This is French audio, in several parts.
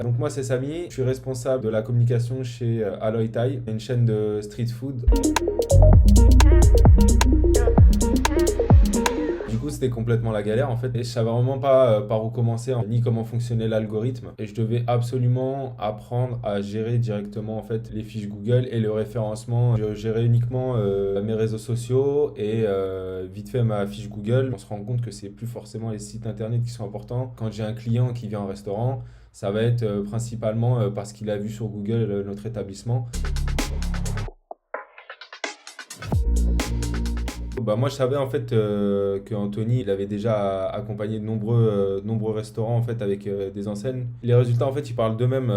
Donc moi c'est Samy, je suis responsable de la communication chez Aloy Thai, une chaîne de street food. Du coup, c'était complètement la galère en fait. Et je savais vraiment pas par où commencer, hein, ni comment fonctionnait l'algorithme. Et je devais absolument apprendre à gérer directement en fait les fiches Google et le référencement. Je gérais uniquement mes réseaux sociaux et vite fait ma fiche Google. On se rend compte que c'est plus forcément les sites internet qui sont importants. Quand j'ai un client qui vient au restaurant, ça va être principalement parce qu'il a vu sur Google notre établissement. Bah moi je savais en fait que Anthony il avait déjà accompagné de nombreux restaurants en fait avec des enseignes. Les résultats en fait ils parlent d'eux-mêmes.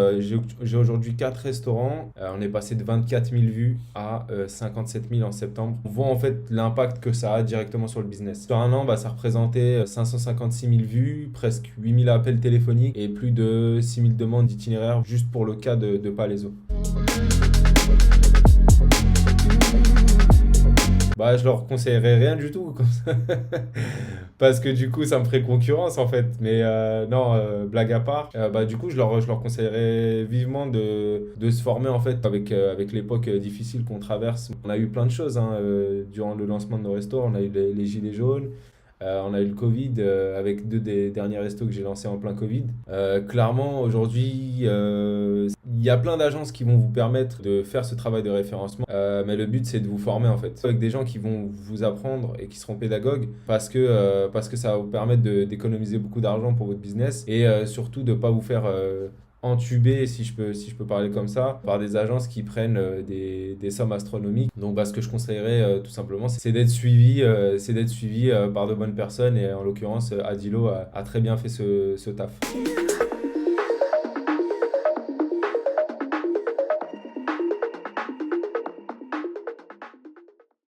J'ai aujourd'hui 4 restaurants. On est passé de 24 000 vues à 57 000 en septembre. On voit en fait l'impact que ça a directement sur le business. Sur un an bah, ça représentait 556 000 vues, presque 8 000 appels téléphoniques et plus de 6 000 demandes d'itinéraires juste pour le cas de Palaiso. Bah, je leur conseillerais rien du tout, comme ça. Parce que du coup, ça me ferait concurrence en fait. Mais non, blague à part, bah, du coup, je leur conseillerais vivement de se former en fait avec l'époque difficile qu'on traverse. On a eu plein de choses hein, durant le lancement de nos restos. On a eu les gilets jaunes. On a eu le Covid avec deux des derniers restos que j'ai lancés en plein Covid. Clairement, aujourd'hui, il y a plein d'agences qui vont vous permettre de faire ce travail de référencement, mais le but c'est de vous former en fait, avec des gens qui vont vous apprendre et qui seront pédagogues parce que ça va vous permettre d'économiser beaucoup d'argent pour votre business et surtout de ne pas vous faire entuber, si je peux parler comme ça, par des agences qui prennent des sommes astronomiques. Donc bah, ce que je conseillerais tout simplement, c'est d'être suivi par de bonnes personnes et en l'occurrence Adilo a très bien fait ce taf.